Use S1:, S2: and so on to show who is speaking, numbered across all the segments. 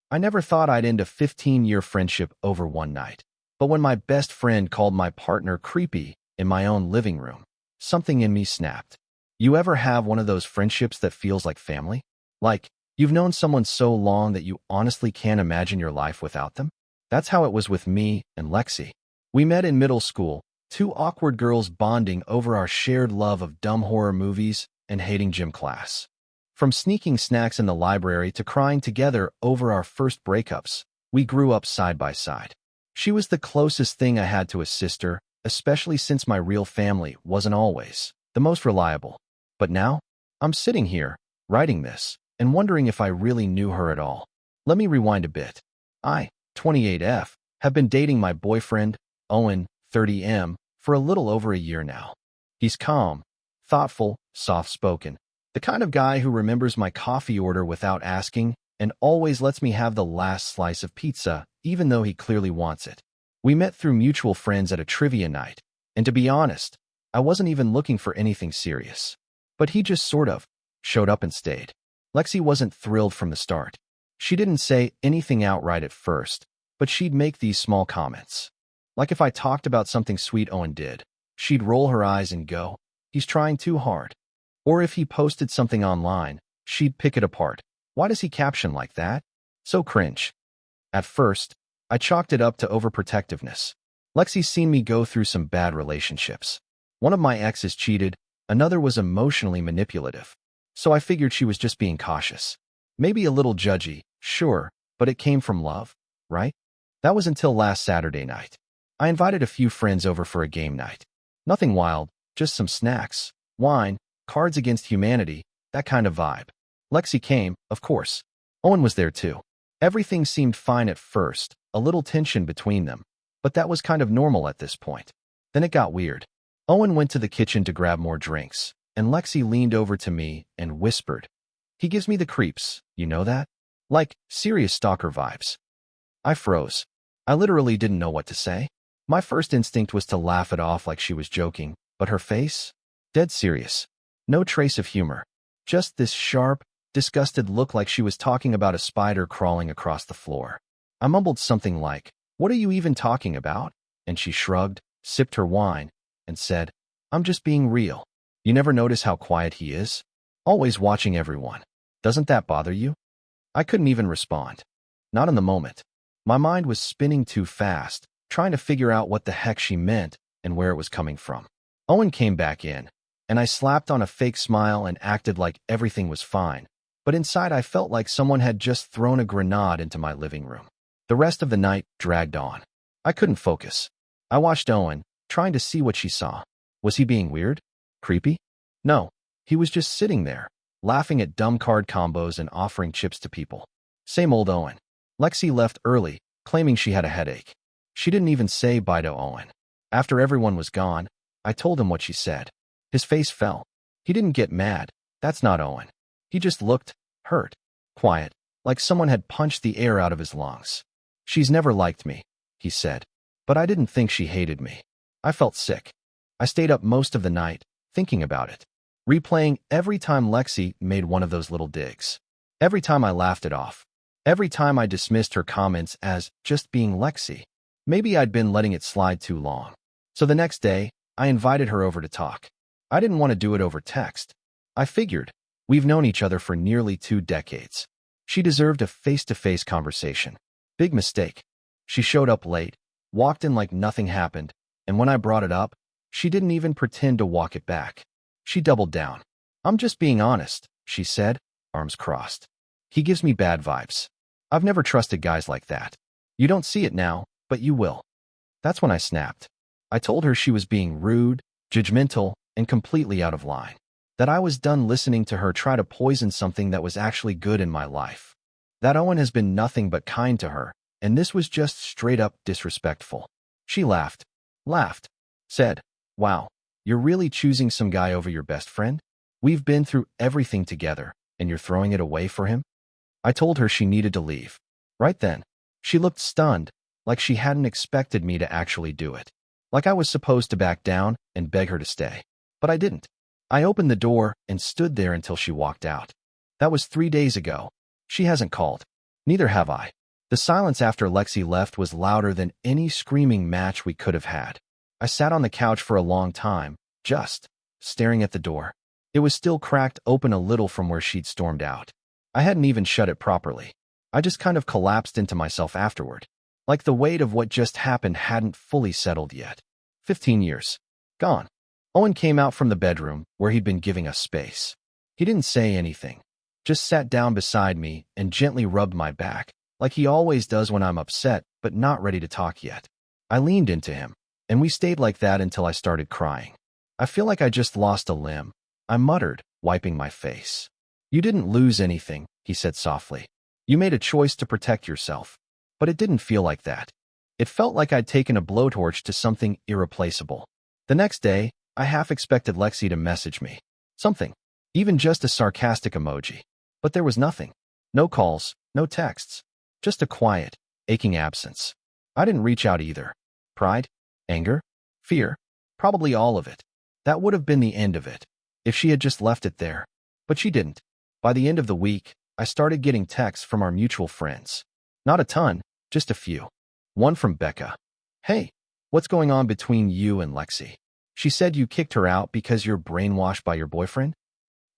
S1: I never thought I'd end a 15-year friendship over one night. But when my best friend called my partner creepy in my own living room, something in me snapped. You ever have one of those friendships that feels like family? Like, you've known someone so long that you honestly can't imagine your life without them? That's how it was with me and Lexi. We met in middle school, two awkward girls bonding over our shared love of dumb horror movies and hating gym class. From sneaking snacks in the library to crying together over our first breakups, we grew up side by side. She was the closest thing I had to a sister, especially since my real family wasn't always the most reliable. But now, I'm sitting here, writing this, and wondering if I really knew her at all. Let me rewind a bit. I, 28F, have been dating my boyfriend, Owen, 30M, for a little over a year now. He's calm, thoughtful, soft-spoken, the kind of guy who remembers my coffee order without asking and always lets me have the last slice of pizza, even though he clearly wants it. We met through mutual friends at a trivia night, and to be honest, I wasn't even looking for anything serious. But he just sort of showed up and stayed. Lexi wasn't thrilled from the start. She didn't say anything outright at first, but she'd make these small comments. Like if I talked about something sweet Owen did, she'd roll her eyes and go, "He's trying too hard." Or if he posted something online, she'd pick it apart. "Why does he caption like that? So cringe." At first, I chalked it up to overprotectiveness. Lexi's seen me go through some bad relationships. One of my exes cheated, another was emotionally manipulative. So I figured she was just being cautious. Maybe a little judgy, sure, but it came from love, right? That was until last Saturday night. I invited a few friends over for a game night. Nothing wild, just some snacks, wine, Cards Against Humanity, that kind of vibe. Lexi came, of course. Owen was there too. Everything seemed fine at first, a little tension between them, but that was kind of normal at this point. Then it got weird. Owen went to the kitchen to grab more drinks, and Lexi leaned over to me and whispered, "He gives me the creeps, you know that? Like, serious stalker vibes." I froze. I literally didn't know what to say. My first instinct was to laugh it off like she was joking, but her face? Dead serious. No trace of humor. Just this sharp, disgusted look like she was talking about a spider crawling across the floor. I mumbled something like, "What are you even talking about?" And she shrugged, sipped her wine, and said, "I'm just being real. You never notice how quiet he is? Always watching everyone. Doesn't that bother you?" I couldn't even respond. Not in the moment. My mind was spinning too fast, trying to figure out what the heck she meant and where it was coming from. Owen came back in, and I slapped on a fake smile and acted like everything was fine, but inside I felt like someone had just thrown a grenade into my living room. The rest of the night dragged on. I couldn't focus. I watched Owen, trying to see what she saw. Was he being weird? Creepy? No. He was just sitting there, laughing at dumb card combos and offering chips to people. Same old Owen. Lexi left early, claiming she had a headache. She didn't even say bye to Owen. After everyone was gone, I told him what she said. His face fell. He didn't get mad. That's not Owen. He just looked hurt, quiet, like someone had punched the air out of his lungs. "She's never liked me," he said. But I didn't think she hated me. I felt sick. I stayed up most of the night, thinking about it, replaying every time Lexi made one of those little digs. Every time I laughed it off. Every time I dismissed her comments as just being Lexi. Maybe I'd been letting it slide too long. So the next day, I invited her over to talk. I didn't want to do it over text. I figured, we've known each other for nearly 2 decades. She deserved a face-to-face conversation. Big mistake. She showed up late, walked in like nothing happened, and when I brought it up, she didn't even pretend to walk it back. She doubled down. "I'm just being honest," she said, arms crossed. "He gives me bad vibes. I've never trusted guys like that. You don't see it now, but you will." That's when I snapped. I told her she was being rude, judgmental, and completely out of line. That I was done listening to her try to poison something that was actually good in my life. That Owen has been nothing but kind to her, and this was just straight up disrespectful. She laughed, said, "Wow, you're really choosing some guy over your best friend? We've been through everything together, and you're throwing it away for him?" I told her she needed to leave. Right then, she looked stunned, like she hadn't expected me to actually do it. Like I was supposed to back down and beg her to stay. But I didn't. I opened the door and stood there until she walked out. That was 3 days ago. She hasn't called. Neither have I. The silence after Lexi left was louder than any screaming match we could have had. I sat on the couch for a long time, just staring at the door. It was still cracked open a little from where she'd stormed out. I hadn't even shut it properly. I just kind of collapsed into myself afterward, like the weight of what just happened hadn't fully settled yet. 15 years. Gone. Owen came out from the bedroom, where he'd been giving us space. He didn't say anything, just sat down beside me and gently rubbed my back, like he always does when I'm upset but not ready to talk yet. I leaned into him, and we stayed like that until I started crying. I feel like I just lost a limb, I muttered, wiping my face. You didn't lose anything, he said softly. You made a choice to protect yourself. But it didn't feel like that. It felt like I'd taken a blowtorch to something irreplaceable. The next day, I half expected Lexi to message me. Something. Even just a sarcastic emoji. But there was nothing. No calls, no texts. Just a quiet, aching absence. I didn't reach out either. Pride? Anger? Fear? Probably all of it. That would have been the end of it, if she had just left it there. But she didn't. By the end of the week, I started getting texts from our mutual friends. Not a ton, just a few. One from Becca. Hey, what's going on between you and Lexi? She said you kicked her out because you're brainwashed by your boyfriend?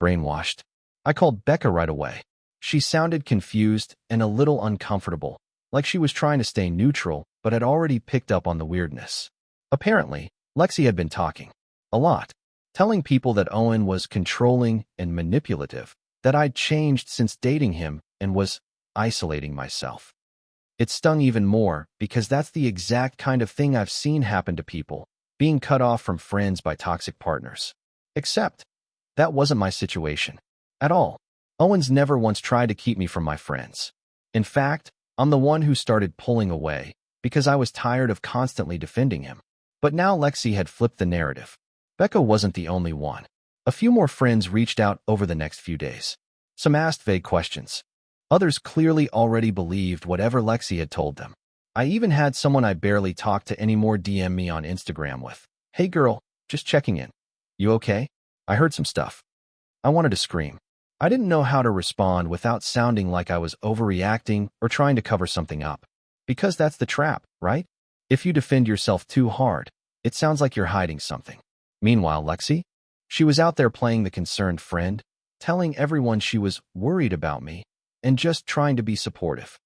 S1: Brainwashed. I called Becca right away. She sounded confused and a little uncomfortable, like she was trying to stay neutral but had already picked up on the weirdness. Apparently, Lexi had been talking. A lot. Telling people that Owen was controlling and manipulative, that I'd changed since dating him and was isolating myself. It stung even more because that's the exact kind of thing I've seen happen to people, being cut off from friends by toxic partners. Except, that wasn't my situation. At all. Owen's never once tried to keep me from my friends. In fact, I'm the one who started pulling away because I was tired of constantly defending him. But now Lexi had flipped the narrative. Becca wasn't the only one. A few more friends reached out over the next few days. Some asked vague questions. Others clearly already believed whatever Lexi had told them. I even had someone I barely talked to anymore DM me on Instagram with, "Hey girl, just checking in. You okay? I heard some stuff." I wanted to scream. I didn't know how to respond without sounding like I was overreacting or trying to cover something up. Because that's the trap, right? If you defend yourself too hard, it sounds like you're hiding something. Meanwhile, Lexi? She was out there playing the concerned friend, telling everyone she was worried about me, and just trying to be supportive.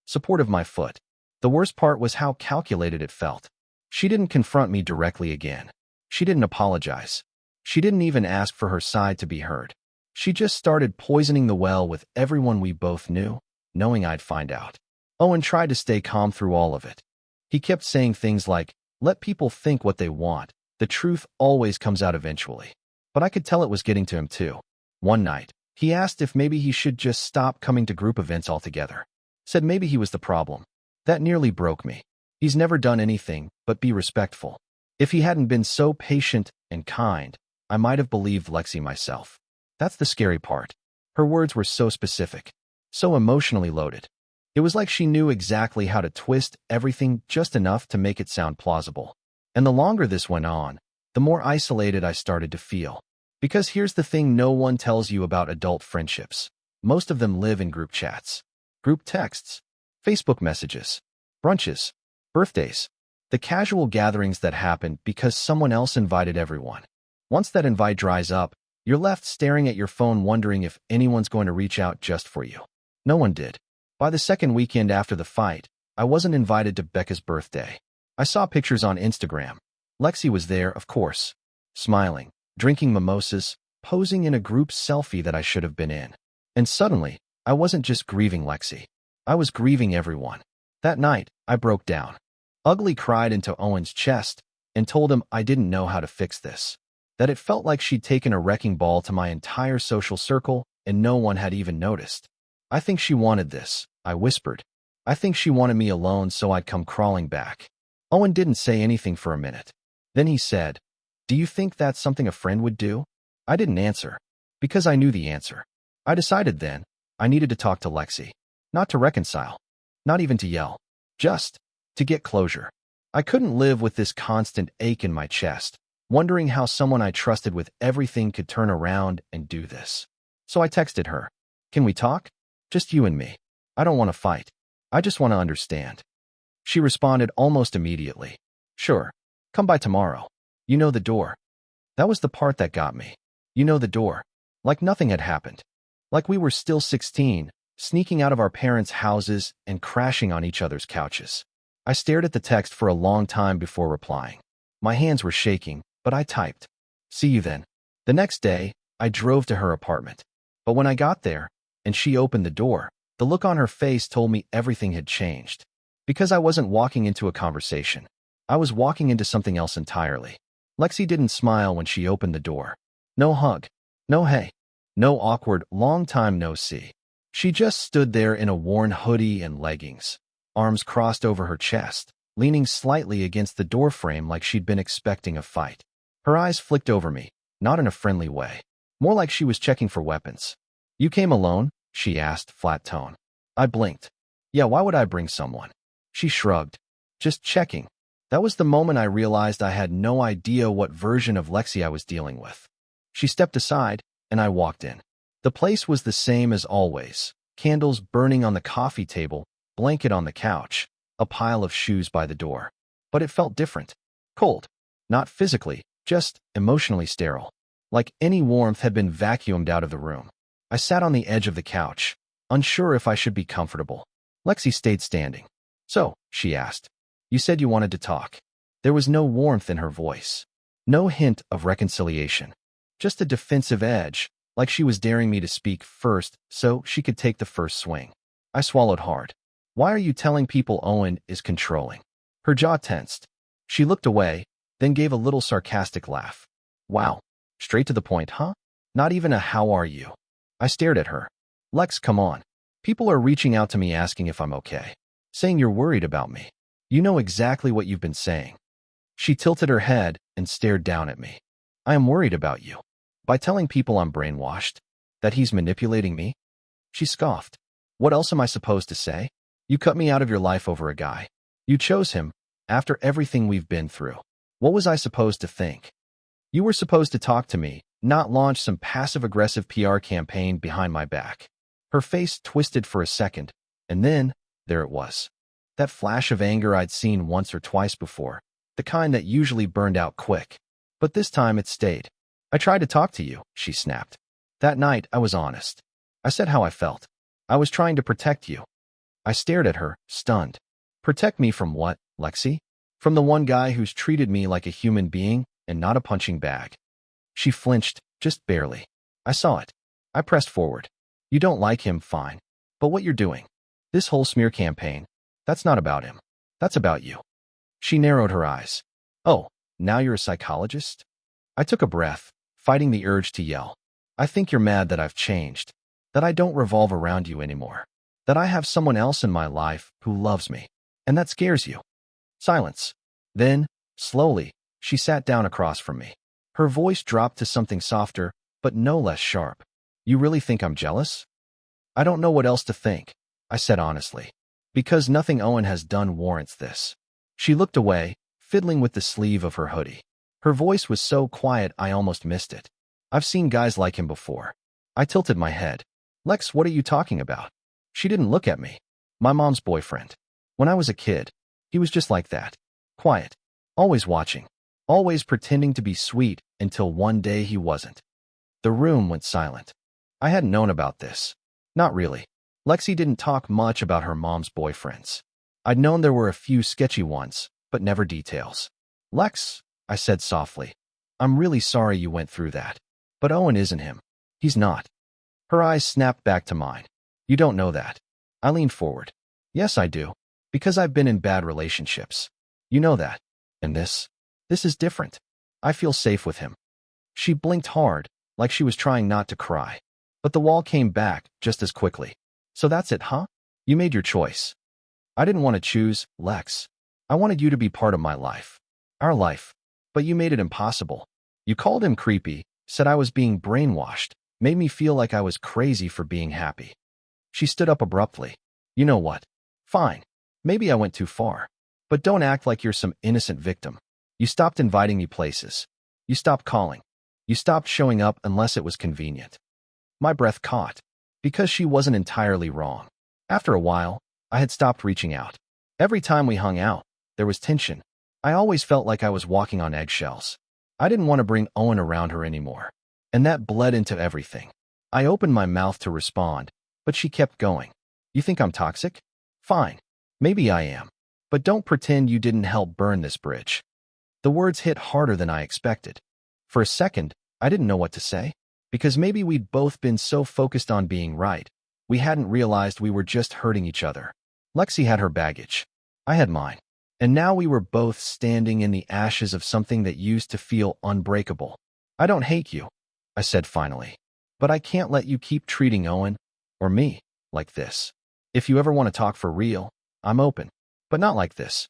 S1: Supportive my foot. The worst part was how calculated it felt. She didn't confront me directly again. She didn't apologize. She didn't even ask for her side to be heard. She just started poisoning the well with everyone we both knew, knowing I'd find out. Owen tried to stay calm through all of it. He kept saying things like, "Let people think what they want. The truth always comes out eventually." But I could tell it was getting to him too. One night, he asked if maybe he should just stop coming to group events altogether. Said maybe he was the problem. That nearly broke me. He's never done anything but be respectful. If he hadn't been so patient and kind, I might have believed Lexi myself. That's the scary part. Her words were so specific, so emotionally loaded. It was like she knew exactly how to twist everything just enough to make it sound plausible. And the longer this went on, the more isolated I started to feel. Because here's the thing no one tells you about adult friendships. Most of them live in group chats, group texts, Facebook messages, brunches, birthdays, the casual gatherings that happen because someone else invited everyone. Once that invite dries up, you're left staring at your phone wondering if anyone's going to reach out just for you. No one did. By the second weekend after the fight, I wasn't invited to Becca's birthday. I saw pictures on Instagram. Lexi was there, of course, smiling, drinking mimosas, posing in a group selfie that I should have been in. And suddenly, I wasn't just grieving Lexi. I was grieving everyone. That night, I broke down. Ugly cried into Owen's chest and told him I didn't know how to fix this. That it felt like she'd taken a wrecking ball to my entire social circle and no one had even noticed. "I think she wanted this," I whispered. "I think she wanted me alone so I'd come crawling back." Owen didn't say anything for a minute. Then he said, "Do you think that's something a friend would do?" I didn't answer, because I knew the answer. I decided then I needed to talk to Lexi. Not to reconcile. Not even to yell. Just to get closure. I couldn't live with this constant ache in my chest, wondering how someone I trusted with everything could turn around and do this. So I texted her. "Can we talk? Just you and me." I don't want to fight. I just want to understand. She responded almost immediately. Sure. Come by tomorrow. You know the door. That was the part that got me. You know the door. Like nothing had happened. Like we were still 16, sneaking out of our parents' houses and crashing on each other's couches. I stared at the text for a long time before replying. My hands were shaking, but I typed. See you then. The next day, I drove to her apartment. But when I got there, and she opened the door, the look on her face told me everything had changed. Because I wasn't walking into a conversation. I was walking into something else entirely. Lexi didn't smile when she opened the door. No hug. No hey. No awkward, long time no see. She just stood there in a worn hoodie and leggings, arms crossed over her chest, leaning slightly against the doorframe like she'd been expecting a fight. Her eyes flicked over me, not in a friendly way. More like she was checking for weapons. You came alone? She asked, flat tone. I blinked. Yeah, why would I bring someone? She shrugged. Just checking. That was the moment I realized I had no idea what version of Lexi I was dealing with. She stepped aside, and I walked in. The place was the same as always. Candles burning on the coffee table, blanket on the couch, a pile of shoes by the door. But it felt different. Cold. Not physically, just emotionally sterile. Like any warmth had been vacuumed out of the room. I sat on the edge of the couch, unsure if I should be comfortable. Lexi stayed standing. So, she asked, you said you wanted to talk. There was no warmth in her voice. No hint of reconciliation. Just a defensive edge, like she was daring me to speak first so she could take the first swing. I swallowed hard. Why are you telling people Owen is controlling? Her jaw tensed. She looked away, then gave a little sarcastic laugh. Wow. Straight to the point, huh? Not even a how are you? I stared at her. Lex, come on. People are reaching out to me asking if I'm okay. Saying you're worried about me. You know exactly what you've been saying. She tilted her head and stared down at me. I am worried about you. By telling people I'm brainwashed? That he's manipulating me? She scoffed. What else am I supposed to say? You cut me out of your life over a guy. You chose him, after everything we've been through. What was I supposed to think? You were supposed to talk to me, not launch some passive-aggressive PR campaign behind my back. Her face twisted for a second, and then, there it was. That flash of anger I'd seen once or twice before, the kind that usually burned out quick. But this time it stayed. I tried to talk to you, she snapped. That night, I was honest. I said how I felt. I was trying to protect you. I stared at her, stunned. Protect me from what, Lexi? From the one guy who's treated me like a human being and not a punching bag. She flinched, just barely. I saw it. I pressed forward. You don't like him, fine. But what you're doing, this whole smear campaign, that's not about him. That's about you. She narrowed her eyes. Oh, now you're a psychologist? I took a breath, fighting the urge to yell. I think you're mad that I've changed, that I don't revolve around you anymore, that I have someone else in my life who loves me, and that scares you. Silence. Then, slowly, she sat down across from me. Her voice dropped to something softer, but no less sharp. You really think I'm jealous? I don't know what else to think, I said honestly. Because nothing Owen has done warrants this. She looked away, fiddling with the sleeve of her hoodie. Her voice was so quiet I almost missed it. I've seen guys like him before. I tilted my head. Lex, what are you talking about? She didn't look at me. My mom's boyfriend. When I was a kid, he was just like that. Quiet. Always watching. Always pretending to be sweet until one day he wasn't. The room went silent. I hadn't known about this. Not really. Lexi didn't talk much about her mom's boyfriends. I'd known there were a few sketchy ones, but never details. Lex, I said softly, I'm really sorry you went through that. But Owen isn't him. He's not. Her eyes snapped back to mine. You don't know that. I leaned forward. Yes, I do. Because I've been in bad relationships. You know that. And this is different. I feel safe with him. She blinked hard, like she was trying not to cry. But the wall came back just as quickly. So that's it, huh? You made your choice. I didn't want to choose, Lex. I wanted you to be part of my life. Our life. But you made it impossible. You called him creepy, said I was being brainwashed, made me feel like I was crazy for being happy. She stood up abruptly. You know what? Fine. Maybe I went too far. But don't act like you're some innocent victim. You stopped inviting me places. You stopped calling. You stopped showing up unless it was convenient. My breath caught. Because she wasn't entirely wrong. After a while, I had stopped reaching out. Every time we hung out, there was tension. I always felt like I was walking on eggshells. I didn't want to bring Owen around her anymore. And that bled into everything. I opened my mouth to respond, but she kept going. You think I'm toxic? Fine. Maybe I am. But don't pretend you didn't help burn this bridge. The words hit harder than I expected. For a second, I didn't know what to say, because maybe we'd both been so focused on being right, we hadn't realized we were just hurting each other. Lexi had her baggage. I had mine. And now we were both standing in the ashes of something that used to feel unbreakable. I don't hate you, I said finally. But I can't let you keep treating Owen, or me, like this. If you ever want to talk for real, I'm open. But not like this.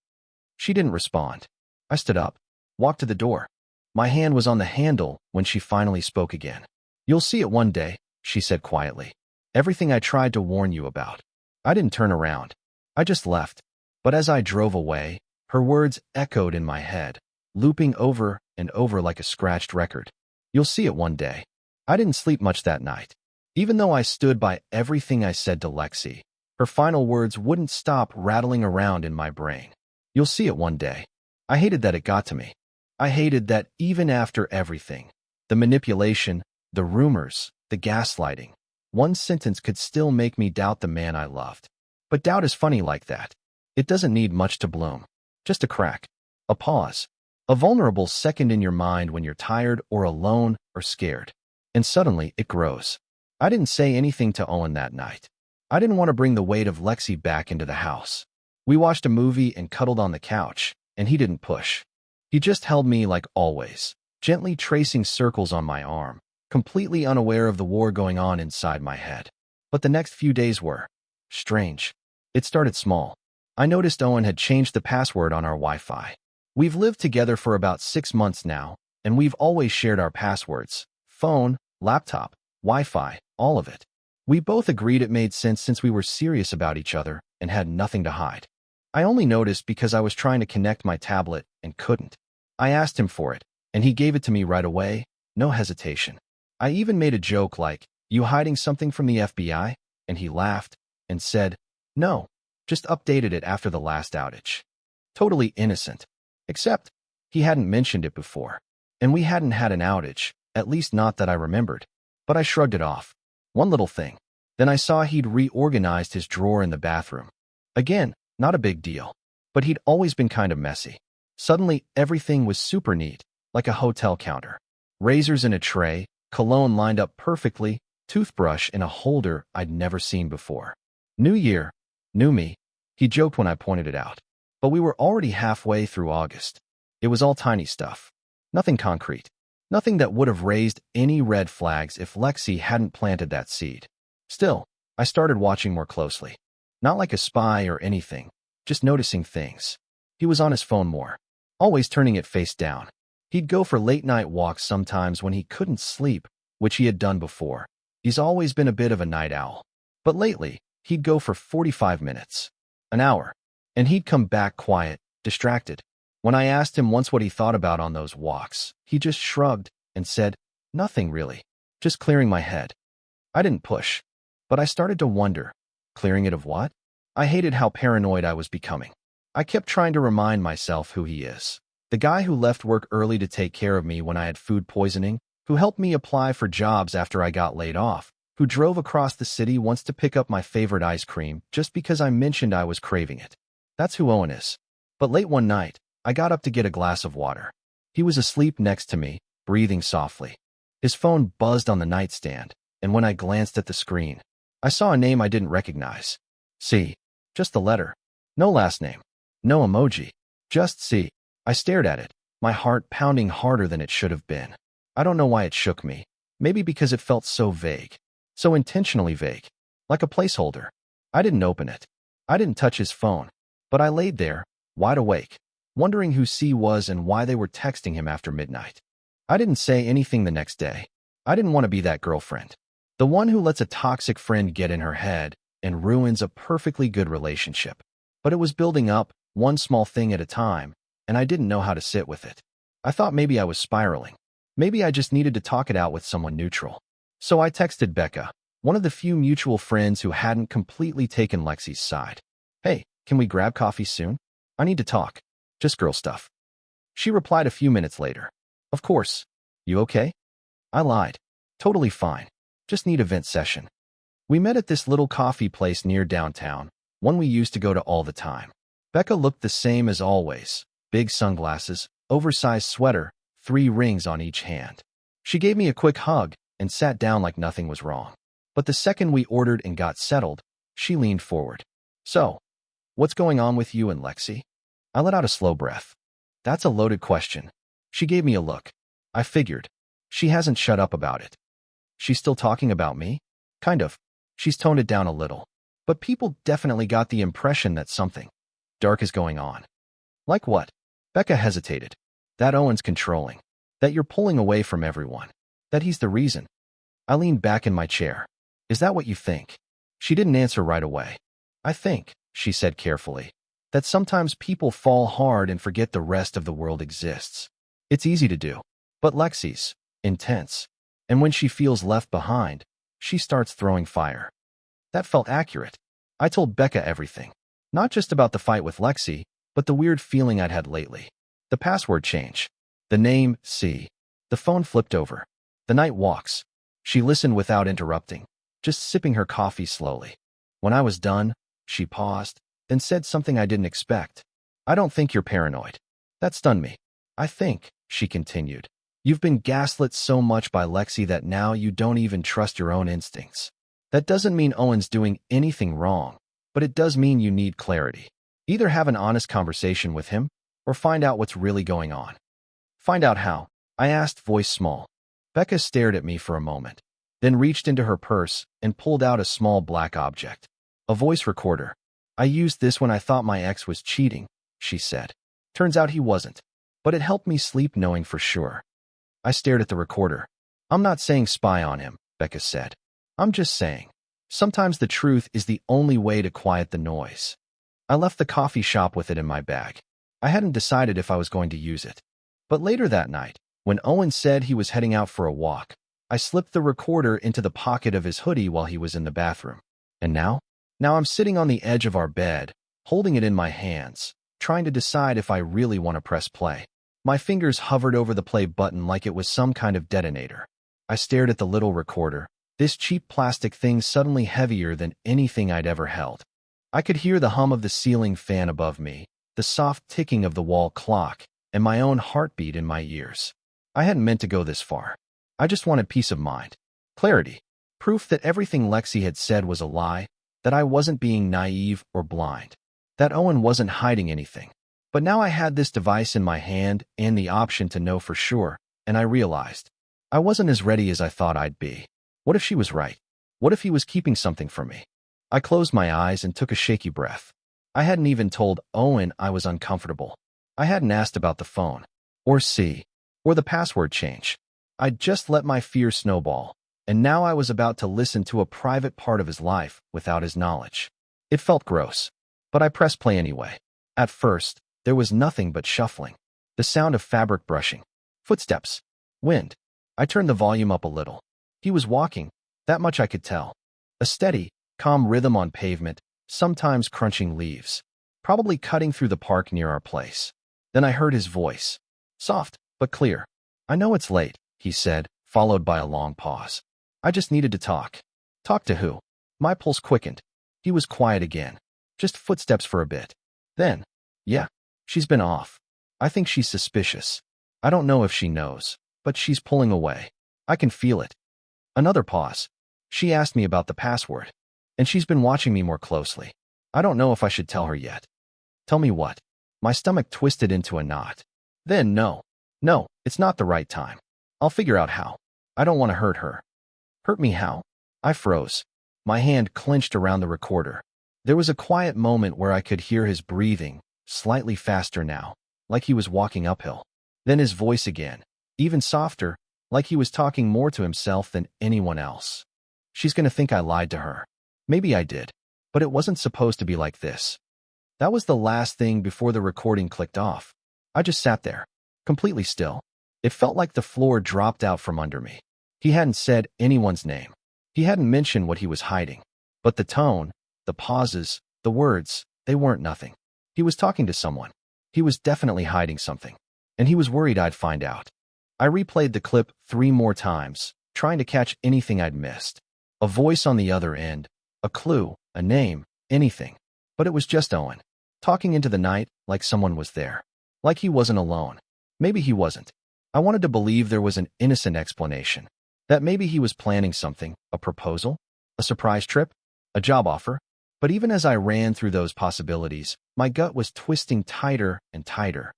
S1: She didn't respond. I stood up, walked to the door. My hand was on the handle when she finally spoke again. You'll see it one day, she said quietly. Everything I tried to warn you about. I didn't turn around. I just left. But as I drove away, her words echoed in my head, looping over and over like a scratched record. You'll see it one day. I didn't sleep much that night. Even though I stood by everything I said to Lexi, her final words wouldn't stop rattling around in my brain. You'll see it one day. I hated that it got to me. I hated that even after everything, the manipulation, the rumors, the gaslighting, one sentence could still make me doubt the man I loved. But doubt is funny like that. It doesn't need much to bloom. Just a crack, a pause, a vulnerable second in your mind when you're tired or alone or scared. And suddenly it grows. I didn't say anything to Owen that night. I didn't want to bring the weight of Lexi back into the house. We watched a movie and cuddled on the couch, and he didn't push. He just held me like always, gently tracing circles on my arm, completely unaware of the war going on inside my head. But the next few days were strange. It started small. I noticed Owen had changed the password on our Wi-Fi. We've lived together for about 6 months now, and we've always shared our passwords. Phone, laptop, Wi-Fi, all of it. We both agreed it made sense since we were serious about each other and had nothing to hide. I only noticed because I was trying to connect my tablet and couldn't. I asked him for it, and he gave it to me right away, no hesitation. I even made a joke like, "You hiding something from the FBI?" And he laughed and said, "No, just updated it after the last outage." Totally innocent. Except, he hadn't mentioned it before. And we hadn't had an outage, at least not that I remembered. But I shrugged it off. One little thing. Then I saw he'd reorganized his drawer in the bathroom. Again, not a big deal. But he'd always been kind of messy. Suddenly, everything was super neat, like a hotel counter. Razors in a tray, cologne lined up perfectly, toothbrush in a holder I'd never seen before. New year, new me, he joked when I pointed it out. But we were already halfway through August. It was all tiny stuff. Nothing concrete. Nothing that would have raised any red flags if Lexi hadn't planted that seed. Still, I started watching more closely. Not like a spy or anything, just noticing things. He was on his phone more, always turning it face down. He'd go for late-night walks sometimes when he couldn't sleep, which he had done before. He's always been a bit of a night owl. But lately, he'd go for 45 minutes, an hour, and he'd come back quiet, distracted. When I asked him once what he thought about on those walks, he just shrugged and said, "Nothing really, just clearing my head." I didn't push, but I started to wonder, clearing it of what? I hated how paranoid I was becoming. I kept trying to remind myself who he is. The guy who left work early to take care of me when I had food poisoning, who helped me apply for jobs after I got laid off, who drove across the city once to pick up my favorite ice cream just because I mentioned I was craving it. That's who Owen is. But late one night, I got up to get a glass of water. He was asleep next to me, breathing softly. His phone buzzed on the nightstand, and when I glanced at the screen, I saw a name I didn't recognize. C. Just the letter. No last name. No emoji. Just C. I stared at it, my heart pounding harder than it should have been. I don't know why it shook me. Maybe because it felt so vague. So intentionally vague. Like a placeholder. I didn't open it. I didn't touch his phone. But I laid there, wide awake, wondering who C was and why they were texting him after midnight. I didn't say anything the next day. I didn't want to be that girlfriend. The one who lets a toxic friend get in her head and ruins a perfectly good relationship. But it was building up, one small thing at a time, and I didn't know how to sit with it. I thought maybe I was spiraling. Maybe I just needed to talk it out with someone neutral. So I texted Becca, one of the few mutual friends who hadn't completely taken Lexi's side. Hey, can we grab coffee soon? I need to talk. Just girl stuff. She replied a few minutes later. Of course. You okay? I lied. Totally fine. Just need a vent session. We met at this little coffee place near downtown, one we used to go to all the time. Becca looked the same as always. Big sunglasses, oversized sweater, 3 rings on each hand. She gave me a quick hug and sat down like nothing was wrong. But the second we ordered and got settled, she leaned forward. So, what's going on with you and Lexi? I let out a slow breath. That's a loaded question. She gave me a look. I figured. She hasn't shut up about it. She's still talking about me? Kind of. She's toned it down a little. But people definitely got the impression that something dark is going on. Like what? Becca hesitated. That Owen's controlling. That you're pulling away from everyone. That he's the reason. I leaned back in my chair. Is that what you think? She didn't answer right away. I think, she said carefully, that sometimes people fall hard and forget the rest of the world exists. It's easy to do. But Lexi's intense. And when she feels left behind, she starts throwing fire. That felt accurate. I told Becca everything. Not just about the fight with Lexi, but the weird feeling I'd had lately. The password change. The name, C. The phone flipped over. The night walks. She listened without interrupting, just sipping her coffee slowly. When I was done, she paused, then said something I didn't expect. I don't think you're paranoid. That stunned me. I think, she continued, you've been gaslit so much by Lexi that now you don't even trust your own instincts. That doesn't mean Owen's doing anything wrong, but it does mean you need clarity. Either have an honest conversation with him, or find out what's really going on. Find out how? I asked, voice small. Becca stared at me for a moment, then reached into her purse and pulled out a small black object. A voice recorder. I used this when I thought my ex was cheating, she said. Turns out he wasn't, but it helped me sleep knowing for sure. I stared at the recorder. I'm not saying spy on him, Becca said. I'm just saying, sometimes the truth is the only way to quiet the noise. I left the coffee shop with it in my bag. I hadn't decided if I was going to use it. But later that night, when Owen said he was heading out for a walk, I slipped the recorder into the pocket of his hoodie while he was in the bathroom. And now? Now I'm sitting on the edge of our bed, holding it in my hands, trying to decide if I really want to press play. My fingers hovered over the play button like it was some kind of detonator. I stared at the little recorder, this cheap plastic thing suddenly heavier than anything I'd ever held. I could hear the hum of the ceiling fan above me, the soft ticking of the wall clock, and my own heartbeat in my ears. I hadn't meant to go this far. I just wanted peace of mind. Clarity. Proof that everything Lexi had said was a lie, that I wasn't being naive or blind, that Owen wasn't hiding anything. But now I had this device in my hand and the option to know for sure, and I realized I wasn't as ready as I thought I'd be. What if she was right? What if he was keeping something from me? I closed my eyes and took a shaky breath. I hadn't even told Owen I was uncomfortable. I hadn't asked about the phone, or C, or the password change. I'd just let my fear snowball, and now I was about to listen to a private part of his life without his knowledge. It felt gross, but I pressed play anyway. At first, there was nothing but shuffling, the sound of fabric brushing, footsteps, wind. I turned the volume up a little. He was walking, that much I could tell. A steady, calm rhythm on pavement, sometimes crunching leaves, probably cutting through the park near our place. Then I heard his voice, soft but clear. I know it's late, he said, followed by a long pause. I just needed to talk. Talk to who? My pulse quickened. He was quiet again. Just footsteps for a bit. Then, yeah, she's been off. I think she's suspicious. I don't know if she knows, but she's pulling away. I can feel it. Another pause. She asked me about the password, and she's been watching me more closely. I don't know if I should tell her yet. Tell me what? My stomach twisted into a knot. Then no, it's not the right time. I'll figure out how. I don't want to hurt her. Hurt me how? I froze. My hand clenched around the recorder. There was a quiet moment where I could hear his breathing, slightly faster now, like he was walking uphill. Then his voice again, even softer, like he was talking more to himself than anyone else. She's gonna think I lied to her. Maybe I did, but it wasn't supposed to be like this. That was the last thing before the recording clicked off. I just sat there, completely still. It felt like the floor dropped out from under me. He hadn't said anyone's name. He hadn't mentioned what he was hiding. But the tone, the pauses, the words, they weren't nothing. He was talking to someone. He was definitely hiding something. And he was worried I'd find out. I replayed the clip 3 more times, trying to catch anything I'd missed. A voice on the other end, a clue, a name, anything. But it was just Owen, talking into the night like someone was there. Like he wasn't alone. Maybe he wasn't. I wanted to believe there was an innocent explanation. That maybe he was planning something, a proposal, a surprise trip, a job offer. But even as I ran through those possibilities, my gut was twisting tighter and tighter.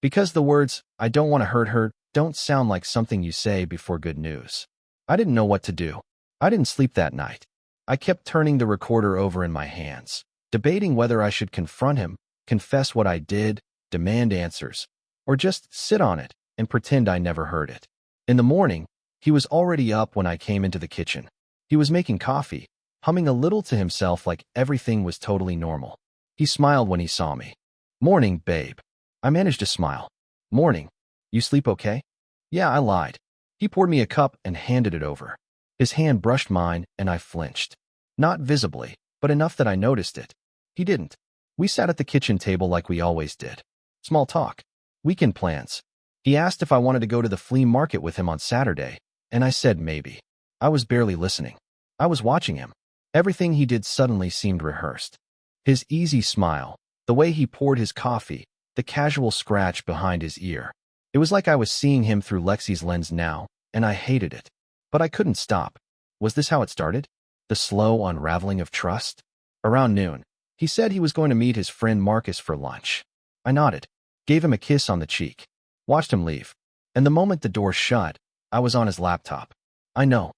S1: Because the words, "I don't want to hurt her," don't sound like something you say before good news. I didn't know what to do. I didn't sleep that night. I kept turning the recorder over in my hands, debating whether I should confront him, confess what I did, demand answers, or just sit on it and pretend I never heard it. In the morning, he was already up when I came into the kitchen. He was making coffee, humming a little to himself like everything was totally normal. He smiled when he saw me. "Morning, babe." I managed to smile. "Morning. You sleep okay?" "Yeah," I lied. He poured me a cup and handed it over. His hand brushed mine and I flinched. Not visibly, but enough that I noticed it. He didn't. We sat at the kitchen table like we always did. Small talk. Weekend plans. He asked if I wanted to go to the flea market with him on Saturday, and I said maybe. I was barely listening. I was watching him. Everything he did suddenly seemed rehearsed. His easy smile, the way he poured his coffee, the casual scratch behind his ear. It was like I was seeing him through Lexi's lens now, and I hated it. But I couldn't stop. Was this how it started? The slow unraveling of trust? Around noon, he said he was going to meet his friend Marcus for lunch. I nodded, gave him a kiss on the cheek, watched him leave. And the moment the door shut, I was on his laptop. I know.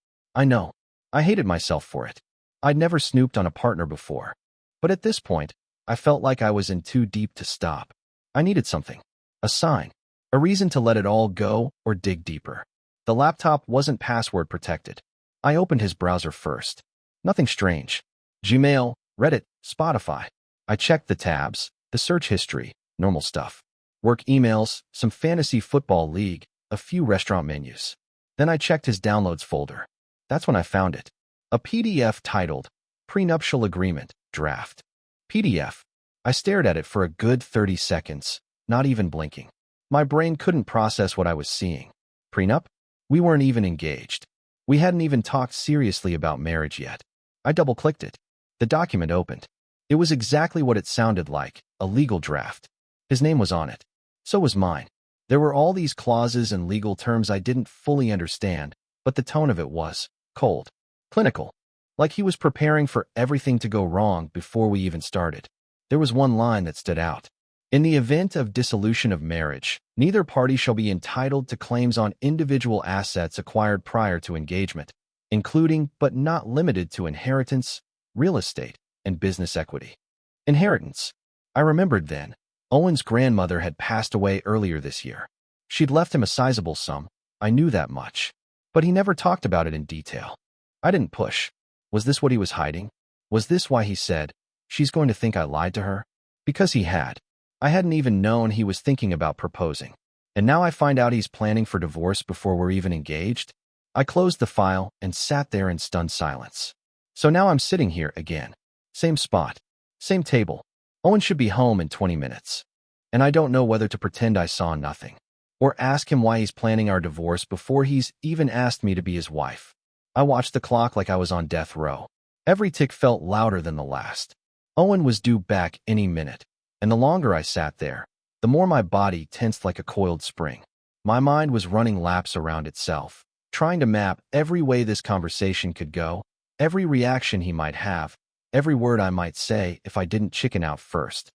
S1: I hated myself for it. I'd never snooped on a partner before. But at this point, I felt like I was in too deep to stop. I needed something. A sign. A reason to let it all go or dig deeper. The laptop wasn't password protected. I opened his browser first. Nothing strange. Gmail, Reddit, Spotify. I checked the tabs, the search history, normal stuff. Work emails, some fantasy football league, a few restaurant menus. Then I checked his downloads folder. That's when I found it. A PDF titled, Prenuptial Agreement, Draft. PDF. I stared at it for a good 30 seconds, not even blinking. My brain couldn't process what I was seeing. Prenup? We weren't even engaged. We hadn't even talked seriously about marriage yet. I double-clicked it. The document opened. It was exactly what it sounded like, a legal draft. His name was on it. So was mine. There were all these clauses and legal terms I didn't fully understand, but the tone of it was cold, clinical, like he was preparing for everything to go wrong before we even started. There was one line that stood out. In the event of dissolution of marriage, neither party shall be entitled to claims on individual assets acquired prior to engagement, including but not limited to inheritance, real estate, and business equity. Inheritance. I remembered then. Owen's grandmother had passed away earlier this year. She'd left him a sizable sum. I knew that much. But he never talked about it in detail. I didn't push. Was this what he was hiding? Was this why he said, "She's going to think I lied to her"? Because he had. I hadn't even known he was thinking about proposing. And now I find out he's planning for divorce before we're even engaged? I closed the file and sat there in stunned silence. So now I'm sitting here again. Same spot. Same table. Owen should be home in 20 minutes. And I don't know whether to pretend I saw nothing, or ask him why he's planning our divorce before he's even asked me to be his wife. I watched the clock like I was on death row. Every tick felt louder than the last. Owen was due back any minute. And the longer I sat there, the more my body tensed like a coiled spring. My mind was running laps around itself, trying to map every way this conversation could go, every reaction he might have, every word I might say if I didn't chicken out first.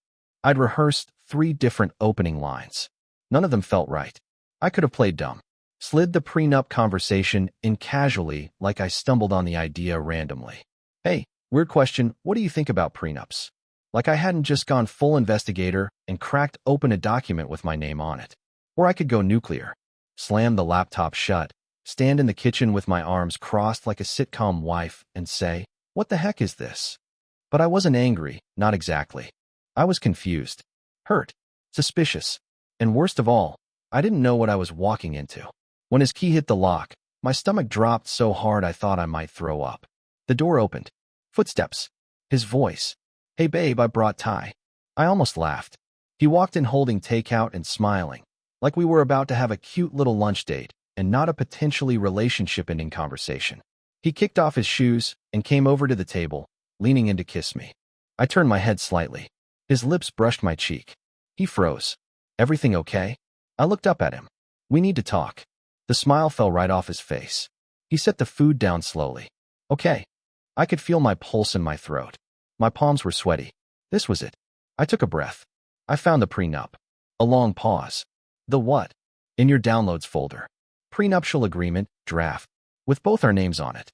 S1: I'd rehearsed 3 different opening lines. None of them felt right. I could have played dumb, slid the prenup conversation in casually like I stumbled on the idea randomly. "Hey, weird question, what do you think about prenups?" Like I hadn't just gone full investigator and cracked open a document with my name on it. Or I could go nuclear, slam the laptop shut, stand in the kitchen with my arms crossed like a sitcom wife and say, "What the heck is this?" But I wasn't angry, not exactly. I was confused, hurt, suspicious, and worst of all, I didn't know what I was walking into. When his key hit the lock, my stomach dropped so hard I thought I might throw up. The door opened. Footsteps. His voice. Hey babe, I brought Thai. I almost laughed. He walked in holding takeout and smiling, like we were about to have a cute little lunch date and not a potentially relationship-ending conversation. He kicked off his shoes and came over to the table, leaning in to kiss me. I turned my head slightly. His lips brushed my cheek. He froze. Everything okay? I looked up at him. We need to talk. The smile fell right off his face. He set the food down slowly. Okay. I could feel my pulse in my throat. My palms were sweaty. This was it. I took a breath. I found the prenup. A long pause. The what? In your downloads folder. Prenuptial agreement, draft, with both our names on it.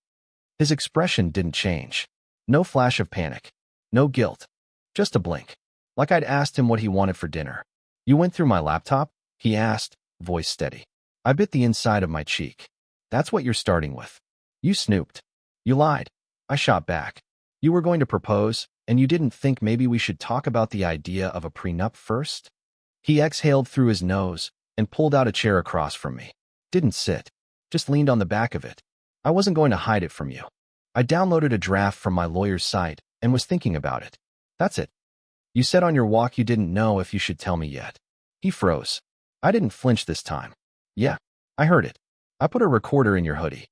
S1: His expression didn't change. No flash of panic. No guilt. Just a blink. Like I'd asked him what he wanted for dinner. You went through my laptop? He asked, voice steady. I bit the inside of my cheek. That's what you're starting with. You snooped. You lied. I shot back. You were going to propose, and you didn't think maybe we should talk about the idea of a prenup first? He exhaled through his nose and pulled out a chair across from me. Didn't sit. Just leaned on the back of it. I wasn't going to hide it from you. I downloaded a draft from my lawyer's site and was thinking about it. That's it. You said on your walk you didn't know if you should tell me yet. He froze. I didn't flinch this time. Yeah, I heard it. I put a recorder in your hoodie.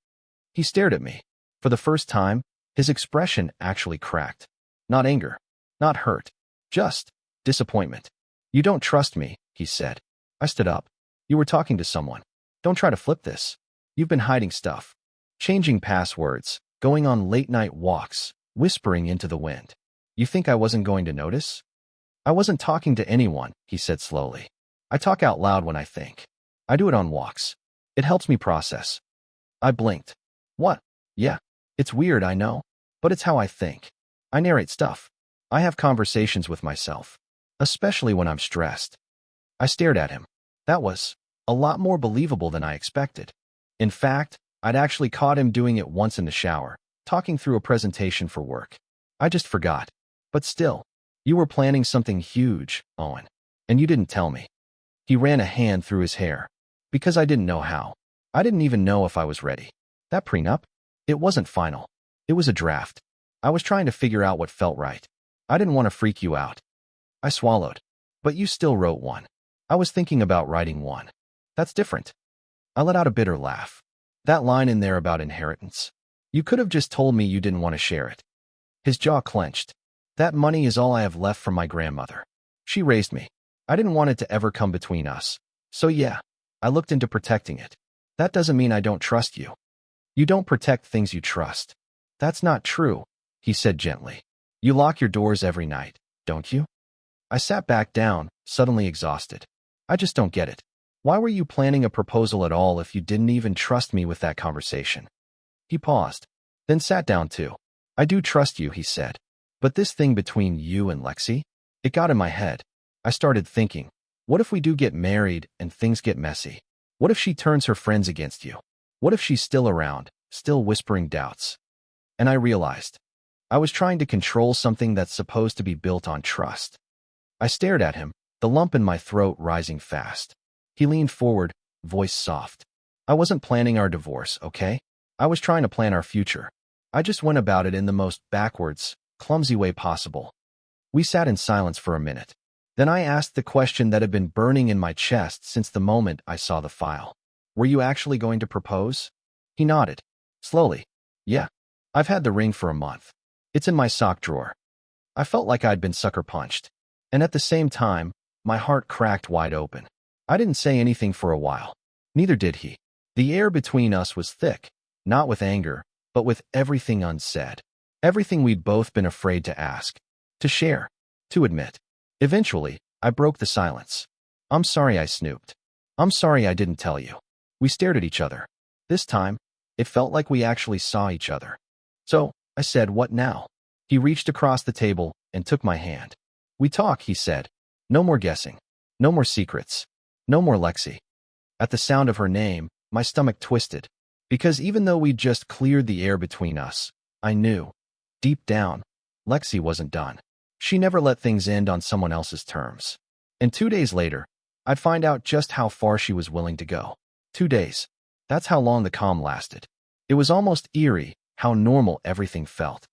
S1: He stared at me. For the first time, his expression actually cracked. Not anger. Not hurt. Just disappointment. You don't trust me, he said. I stood up. You were talking to someone. Don't try to flip this. You've been hiding stuff. Changing passwords. Going on late-night walks. Whispering into the wind. You think I wasn't going to notice? I wasn't talking to anyone, he said slowly. I talk out loud when I think. I do it on walks. It helps me process. I blinked. What? Yeah. It's weird, I know. But it's how I think. I narrate stuff. I have conversations with myself. Especially when I'm stressed. I stared at him. That was a lot more believable than I expected. In fact, I'd actually caught him doing it once in the shower, talking through a presentation for work. I just forgot. But still, you were planning something huge, Owen. And you didn't tell me. He ran a hand through his hair. Because I didn't know how. I didn't even know if I was ready. That prenup? It wasn't final. It was a draft. I was trying to figure out what felt right. I didn't want to freak you out. I swallowed. But you still wrote one. I was thinking about writing one. That's different. I let out a bitter laugh. That line in there about inheritance. You could have just told me you didn't want to share it. His jaw clenched. That money is all I have left from my grandmother. She raised me. I didn't want it to ever come between us. So yeah, I looked into protecting it. That doesn't mean I don't trust you. You don't protect things you trust. That's not true, he said gently. You lock your doors every night, don't you? I sat back down, suddenly exhausted. I just don't get it. Why were you planning a proposal at all if you didn't even trust me with that conversation? He paused, then sat down too. I do trust you, he said. But this thing between you and Lexi? It got in my head. I started thinking, what if we do get married and things get messy? What if she turns her friends against you? What if she's still around, still whispering doubts? And I realized, I was trying to control something that's supposed to be built on trust. I stared at him, the lump in my throat rising fast. He leaned forward, voice soft. I wasn't planning our divorce, okay? I was trying to plan our future. I just went about it in the most backwards, clumsy way possible. We sat in silence for a minute. Then I asked the question that had been burning in my chest since the moment I saw the file. Were you actually going to propose? He nodded. Slowly. Yeah. I've had the ring for a month. It's in my sock drawer. I felt like I'd been sucker punched. And at the same time, my heart cracked wide open. I didn't say anything for a while. Neither did he. The air between us was thick, not with anger, but with everything unsaid. Everything we'd both been afraid to ask, to share, to admit. Eventually, I broke the silence. I'm sorry I snooped. I'm sorry I didn't tell you. We stared at each other. This time, it felt like we actually saw each other. So, I said, what now? He reached across the table and took my hand. We talk, he said. No more guessing. No more secrets. No more Lexi. At the sound of her name, my stomach twisted. Because even though we'd just cleared the air between us, I knew, deep down, Lexi wasn't done. She never let things end on someone else's terms. And 2 days later, I'd find out just how far she was willing to go. 2 days. That's how long the calm lasted. It was almost eerie, how normal everything felt.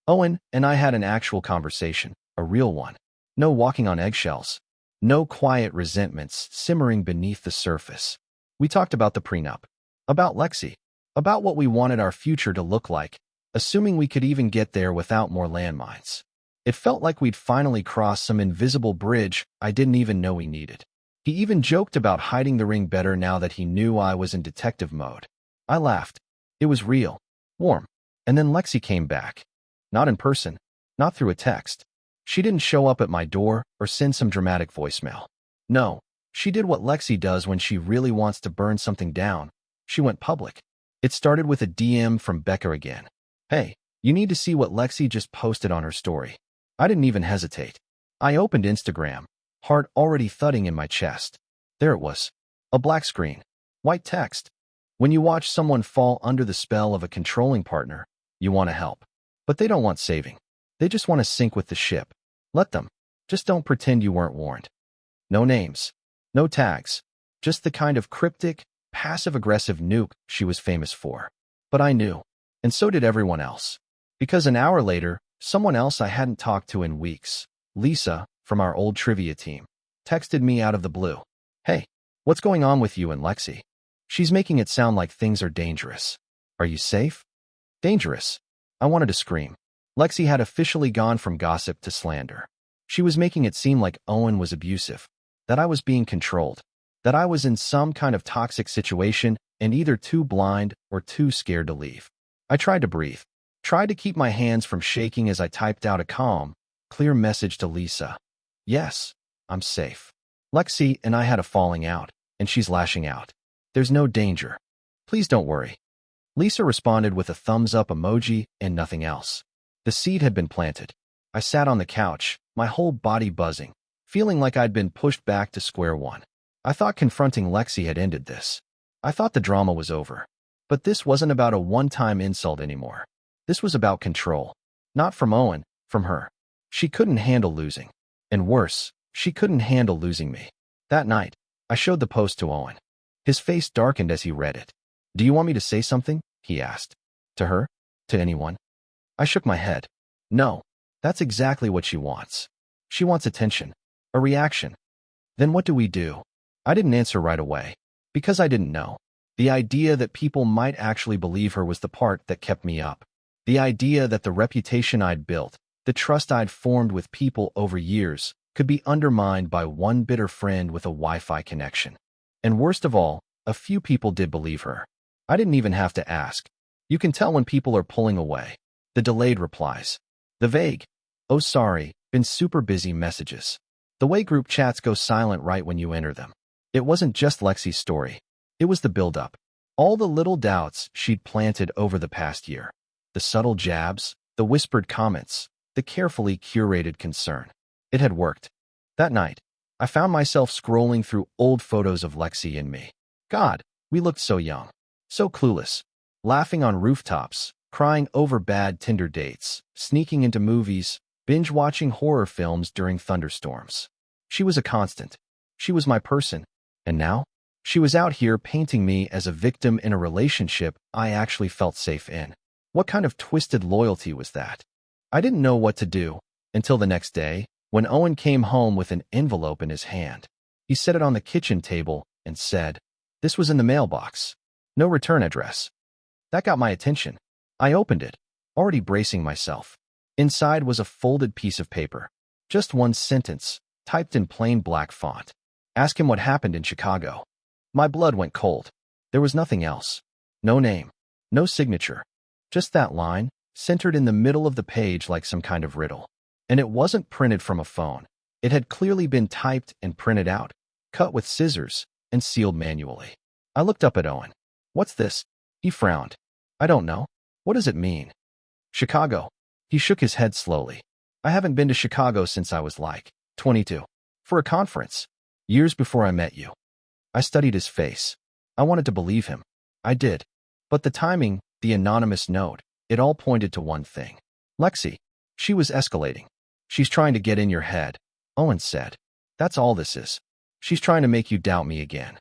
S1: Owen and I had an actual conversation, a real one. No walking on eggshells. No quiet resentments simmering beneath the surface. We talked about the prenup, about Lexi, about what we wanted our future to look like, assuming we could even get there without more landmines. It felt like we'd finally crossed some invisible bridge I didn't even know we needed. He even joked about hiding the ring better now that he knew I was in detective mode. I laughed. It was real, warm. And then Lexi came back. Not in person, not through a text. She didn't show up at my door or send some dramatic voicemail. No, she did what Lexi does when she really wants to burn something down. She went public. It started with a DM from Becca again. Hey, you need to see what Lexi just posted on her story. I didn't even hesitate. I opened Instagram, heart already thudding in my chest. There it was. A black screen. White text. When you watch someone fall under the spell of a controlling partner, you want to help. But they don't want saving. They just want to sink with the ship. Let them. Just don't pretend you weren't warned. No names. No tags. Just the kind of cryptic, passive-aggressive nuke she was famous for. But I knew. And so did everyone else. Because an hour later, someone else I hadn't talked to in weeks, Lisa, from our old trivia team, texted me out of the blue. Hey, what's going on with you and Lexi? She's making it sound like things are dangerous. Are you safe? Dangerous. I wanted to scream. Lexi had officially gone from gossip to slander. She was making it seem like Owen was abusive, that I was being controlled, that I was in some kind of toxic situation and either too blind or too scared to leave. I tried to breathe, tried to keep my hands from shaking as I typed out a calm, clear message to Lisa. Yes, I'm safe. Lexi and I had a falling out, and she's lashing out. There's no danger. Please don't worry. Lisa responded with a thumbs-up emoji and nothing else. The seed had been planted. I sat on the couch, my whole body buzzing, feeling like I'd been pushed back to square one. I thought confronting Lexi had ended this. I thought the drama was over. But this wasn't about a one-time insult anymore. This was about control. Not from Owen, from her. She couldn't handle losing. And worse, she couldn't handle losing me. That night, I showed the post to Owen. His face darkened as he read it. Do you want me to say something? He asked. To her? To anyone? I shook my head. No, that's exactly what she wants. She wants attention. A reaction. Then what do we do? I didn't answer right away. Because I didn't know. The idea that people might actually believe her was the part that kept me up. The idea that the reputation I'd built, the trust I'd formed with people over years, could be undermined by one bitter friend with a Wi-Fi connection. And worst of all, a few people did believe her. I didn't even have to ask. You can tell when people are pulling away. The delayed replies. The vague, oh sorry, been super busy messages. The way group chats go silent right when you enter them. It wasn't just Lexi's story. It was the build-up. All the little doubts she'd planted over the past year. The subtle jabs, the whispered comments, the carefully curated concern. It had worked. That night, I found myself scrolling through old photos of Lexi and me. God, we looked so young, so clueless, laughing on rooftops, crying over bad Tinder dates, sneaking into movies, binge-watching horror films during thunderstorms. She was a constant. She was my person. And now, she was out here painting me as a victim in a relationship I actually felt safe in. What kind of twisted loyalty was that? I didn't know what to do until the next day, when Owen came home with an envelope in his hand. He set it on the kitchen table and said, "This was in the mailbox. No return address." That got my attention. I opened it, already bracing myself. Inside was a folded piece of paper. Just one sentence, typed in plain black font. Ask him what happened in Chicago. My blood went cold. There was nothing else. No name. No signature. Just that line, centered in the middle of the page like some kind of riddle. And it wasn't printed from a phone. It had clearly been typed and printed out, cut with scissors, and sealed manually. I looked up at Owen. What's this? He frowned. I don't know. What does it mean? Chicago. He shook his head slowly. I haven't been to Chicago since I was like 22. For a conference. Years before I met you. I studied his face. I wanted to believe him. I did. But the timing, the anonymous note, it all pointed to one thing. Lexi. She was escalating. She's trying to get in your head, Owen said. That's all this is. She's trying to make you doubt me again.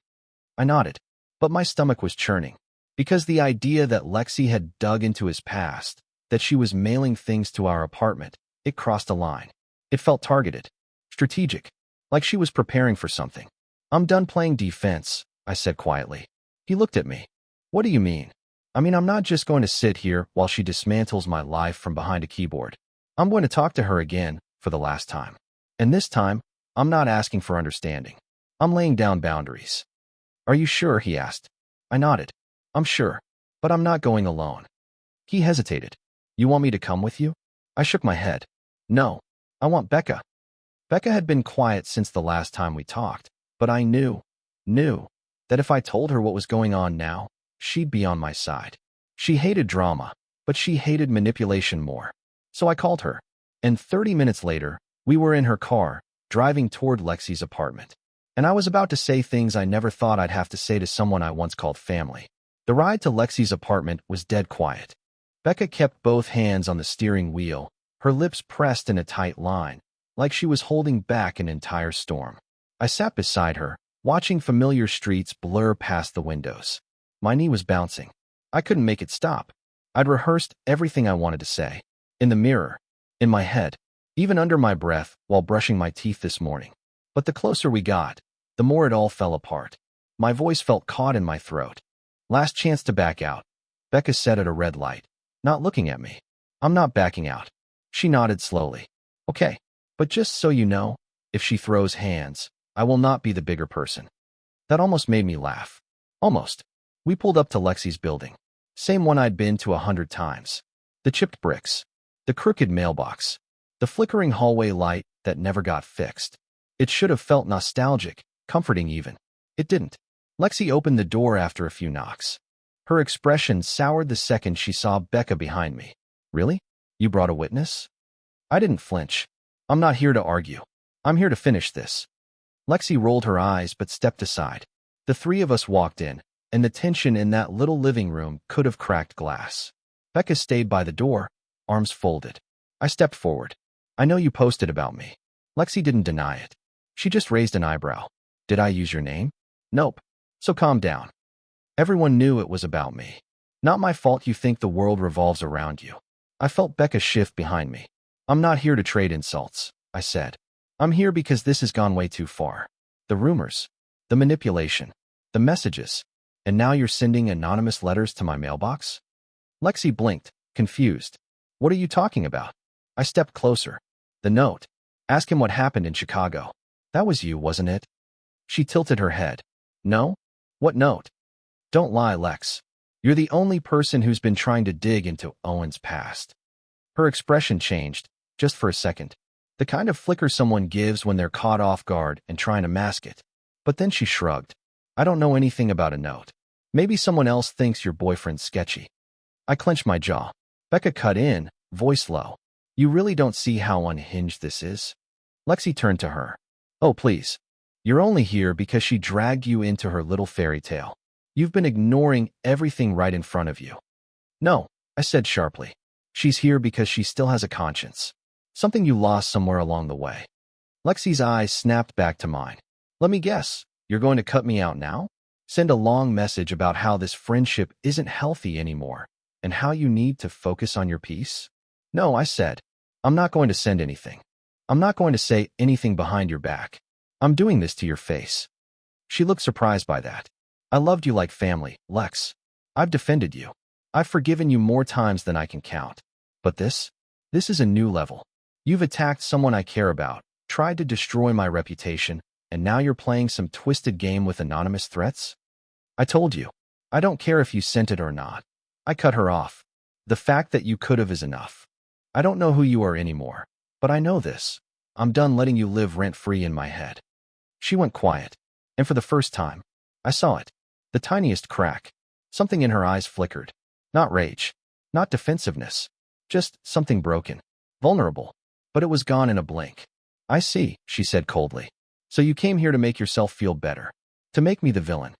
S1: I nodded. But my stomach was churning. Because the idea that Lexi had dug into his past, that she was mailing things to our apartment, it crossed a line. It felt targeted, strategic, like she was preparing for something. I'm done playing defense, I said quietly. He looked at me. What do you mean? I mean, I'm not just going to sit here while she dismantles my life from behind a keyboard. I'm going to talk to her again for the last time. And this time, I'm not asking for understanding. I'm laying down boundaries. Are you sure? He asked. I nodded. I'm sure, but I'm not going alone. He hesitated. You want me to come with you? I shook my head. No, I want Becca. Becca had been quiet since the last time we talked, but I knew that if I told her what was going on now, she'd be on my side. She hated drama, but she hated manipulation more. So I called her, and 30 minutes later, we were in her car, driving toward Lexi's apartment. And I was about to say things I never thought I'd have to say to someone I once called family. The ride to Lexi's apartment was dead quiet. Becca kept both hands on the steering wheel, her lips pressed in a tight line, like she was holding back an entire storm. I sat beside her, watching familiar streets blur past the windows. My knee was bouncing. I couldn't make it stop. I'd rehearsed everything I wanted to say. In the mirror, in my head, even under my breath while brushing my teeth this morning. But the closer we got, the more it all fell apart. My voice felt caught in my throat. Last chance to back out. Becca said at a red light, not looking at me. I'm not backing out. She nodded slowly. Okay, but just so you know, if she throws hands, I will not be the bigger person. That almost made me laugh. Almost. We pulled up to Lexi's building. Same one I'd been to 100 times. The chipped bricks. The crooked mailbox. The flickering hallway light that never got fixed. It should have felt nostalgic, comforting even. It didn't. Lexi opened the door after a few knocks. Her expression soured the second she saw Becca behind me. Really? You brought a witness? I didn't flinch. I'm not here to argue. I'm here to finish this. Lexi rolled her eyes but stepped aside. The three of us walked in, and the tension in that little living room could have cracked glass. Becca stayed by the door, arms folded. I stepped forward. I know you posted about me. Lexi didn't deny it. She just raised an eyebrow. Did I use your name? Nope. So calm down. Everyone knew it was about me. Not my fault you think the world revolves around you. I felt Becca shift behind me. I'm not here to trade insults, I said. I'm here because this has gone way too far. The rumors, the manipulation, the messages, and now you're sending anonymous letters to my mailbox? Lexi blinked, confused. What are you talking about? I stepped closer. The note. Ask him what happened in Chicago. That was you, wasn't it? She tilted her head. No? What note? Don't lie, Lex. You're the only person who's been trying to dig into Owen's past. Her expression changed, just for a second. The kind of flicker someone gives when they're caught off guard and trying to mask it. But then she shrugged. I don't know anything about a note. Maybe someone else thinks your boyfriend's sketchy. I clenched my jaw. Becca cut in, voice low. You really don't see how unhinged this is? Lexi turned to her. Oh, please. You're only here because she dragged you into her little fairy tale. You've been ignoring everything right in front of you. No, I said sharply. She's here because she still has a conscience. Something you lost somewhere along the way. Lexi's eyes snapped back to mine. Let me guess, you're going to cut me out now? Send a long message about how this friendship isn't healthy anymore, and how you need to focus on your peace? No, I said. I'm not going to send anything. I'm not going to say anything behind your back. I'm doing this to your face. She looked surprised by that. I loved you like family, Lex. I've defended you. I've forgiven you more times than I can count. But this is a new level. You've attacked someone I care about, tried to destroy my reputation, and now you're playing some twisted game with anonymous threats? I told you. I don't care if you sent it or not. I cut her off. The fact that you could have is enough. I don't know who you are anymore, but I know this. I'm done letting you live rent-free in my head. She went quiet, and for the first time, I saw it. The tiniest crack. Something in her eyes flickered. Not rage. Not defensiveness. Just something broken. Vulnerable. But it was gone in a blink. I see, she said coldly. So you came here to make yourself feel better. To make me the villain.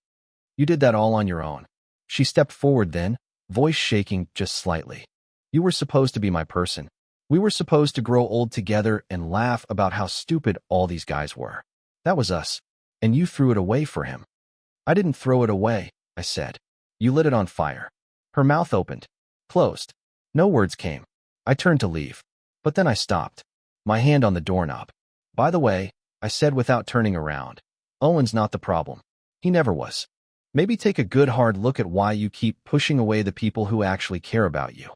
S1: You did that all on your own. She stepped forward then, voice shaking just slightly. You were supposed to be my person. We were supposed to grow old together and laugh about how stupid all these guys were. That was us. And you threw it away for him. I didn't throw it away, I said. You lit it on fire. Her mouth opened, closed. No words came. I turned to leave, but then I stopped, my hand on the doorknob. By the way, I said without turning around, Owen's not the problem. He never was. Maybe take a good hard look at why you keep pushing away the people who actually care about you.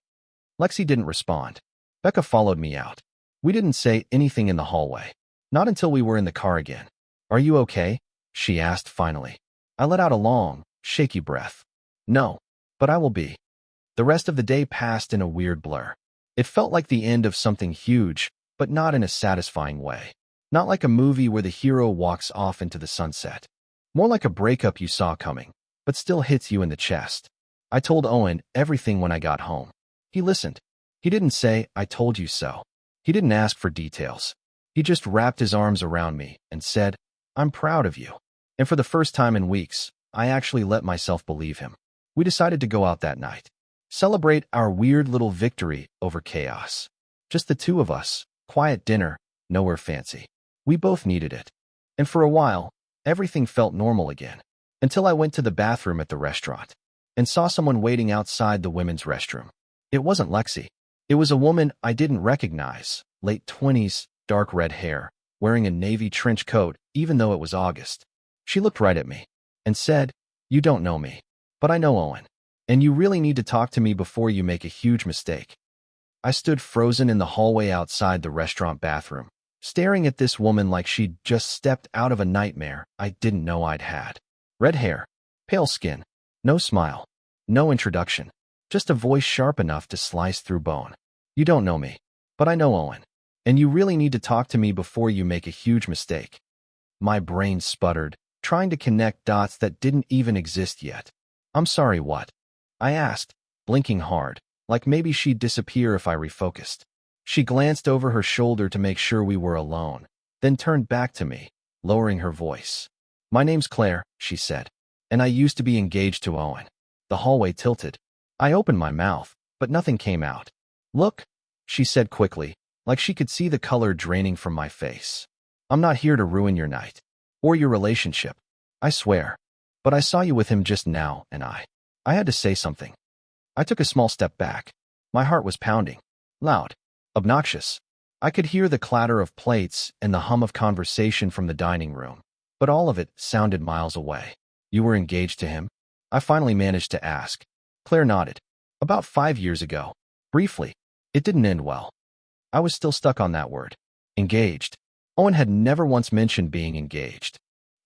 S1: Lexi didn't respond. Becca followed me out. We didn't say anything in the hallway. Not until we were in the car again. Are you okay? She asked finally. I let out a long, shaky breath. No, but I will be. The rest of the day passed in a weird blur. It felt like the end of something huge, but not in a satisfying way. Not like a movie where the hero walks off into the sunset. More like a breakup you saw coming, but still hits you in the chest. I told Owen everything when I got home. He listened. He didn't say, I told you so. He didn't ask for details. He just wrapped his arms around me and said, I'm proud of you. And for the first time in weeks, I actually let myself believe him. We decided to go out that night. Celebrate our weird little victory over chaos. Just the two of us, quiet dinner, nowhere fancy. We both needed it. And for a while, everything felt normal again. Until I went to the bathroom at the restaurant and saw someone waiting outside the women's restroom. It wasn't Lexi. It was a woman I didn't recognize, late 20s, dark red hair, wearing a navy trench coat even though it was August. She looked right at me and said, You don't know me, but I know Owen. And you really need to talk to me before you make a huge mistake. I stood frozen in the hallway outside the restaurant bathroom, staring at this woman like she'd just stepped out of a nightmare I didn't know I'd had. Red hair, pale skin, no smile, no introduction, just a voice sharp enough to slice through bone. You don't know me, but I know Owen. And you really need to talk to me before you make a huge mistake. My brain sputtered, trying to connect dots that didn't even exist yet. I'm sorry, what? I asked, blinking hard, like maybe she'd disappear if I refocused. She glanced over her shoulder to make sure we were alone, then turned back to me, lowering her voice. My name's Claire, she said, and I used to be engaged to Owen. The hallway tilted. I opened my mouth, but nothing came out. Look, she said quickly, like she could see the color draining from my face. I'm not here to ruin your night, or your relationship, I swear. But I saw you with him just now, and I had to say something. I took a small step back. My heart was pounding. Loud. Obnoxious. I could hear the clatter of plates and the hum of conversation from the dining room, but all of it sounded miles away. You were engaged to him? I finally managed to ask. Claire nodded. About 5 years ago. Briefly. It didn't end well. I was still stuck on that word. Engaged. Owen had never once mentioned being engaged.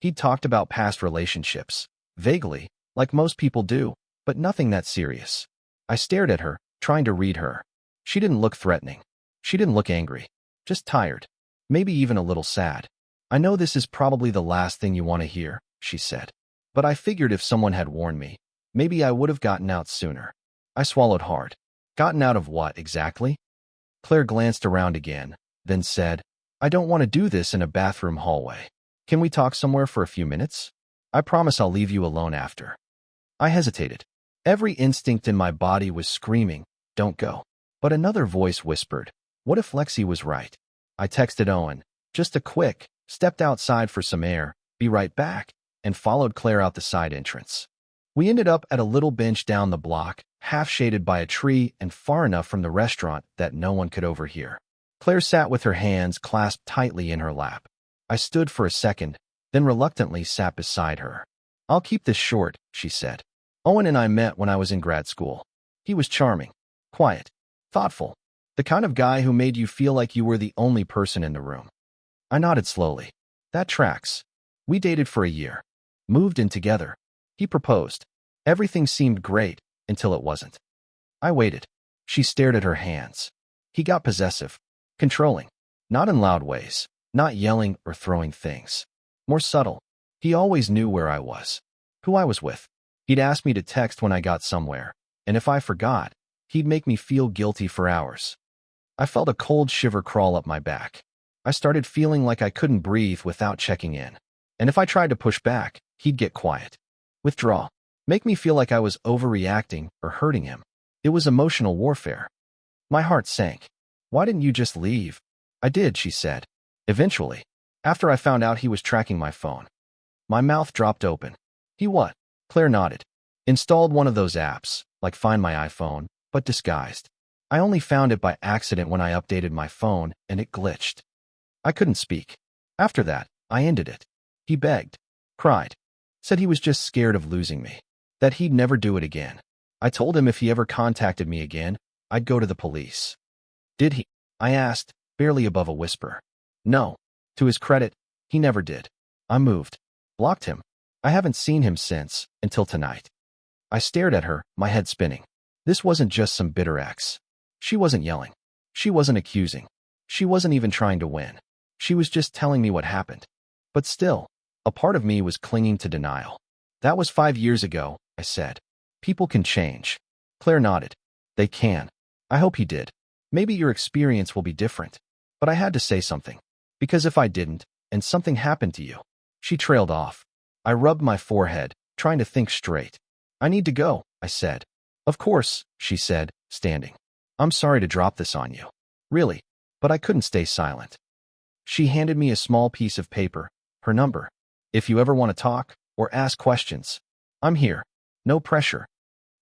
S1: He'd talked about past relationships, vaguely, like most people do, but nothing that serious. I stared at her, trying to read her. She didn't look threatening. She didn't look angry. Just tired. Maybe even a little sad. I know this is probably the last thing you want to hear, she said. But I figured if someone had warned me, maybe I would have gotten out sooner. I swallowed hard. Gotten out of what, exactly? Claire glanced around again, then said, I don't want to do this in a bathroom hallway. Can we talk somewhere for a few minutes? I promise I'll leave you alone after. I hesitated. Every instinct in my body was screaming, don't go. But another voice whispered, what if Lexi was right? I texted Owen, just a quick, stepped outside for some air, be right back, and followed Claire out the side entrance. We ended up at a little bench down the block, half shaded by a tree and far enough from the restaurant that no one could overhear. Claire sat with her hands clasped tightly in her lap. I stood for a second, then reluctantly sat beside her. I'll keep this short, she said. Owen and I met when I was in grad school. He was charming, quiet, thoughtful, the kind of guy who made you feel like you were the only person in the room. I nodded slowly. That tracks. We dated for a year. Moved in together. He proposed. Everything seemed great until it wasn't. I waited. She stared at her hands. He got possessive, controlling, not in loud ways, not yelling or throwing things. More subtle. He always knew where I was, who I was with. He'd ask me to text when I got somewhere, and if I forgot, he'd make me feel guilty for hours. I felt a cold shiver crawl up my back. I started feeling like I couldn't breathe without checking in. And if I tried to push back, he'd get quiet. Withdraw. Make me feel like I was overreacting or hurting him. It was emotional warfare. My heart sank. Why didn't you just leave? I did, she said. Eventually. After I found out he was tracking my phone. My mouth dropped open. He what? Claire nodded. Installed one of those apps, like Find My iPhone, but disguised. I only found it by accident when I updated my phone, and it glitched. I couldn't speak. After that, I ended it. He begged, cried, said he was just scared of losing me, that he'd never do it again. I told him if he ever contacted me again, I'd go to the police. Did he? I asked, barely above a whisper. No. To his credit, he never did. I moved. Blocked him. I haven't seen him since, until tonight. I stared at her, my head spinning. This wasn't just some bitter ex. She wasn't yelling. She wasn't accusing. She wasn't even trying to win. She was just telling me what happened. But still, a part of me was clinging to denial. That was 5 years ago, I said. People can change. Claire nodded. They can. I hope he did. Maybe your experience will be different. But I had to say something. Because if I didn't, and something happened to you. She trailed off. I rubbed my forehead, trying to think straight. I need to go, I said. Of course, she said, standing. I'm sorry to drop this on you. Really, but I couldn't stay silent. She handed me a small piece of paper, her number. If you ever want to talk or ask questions, I'm here. No pressure.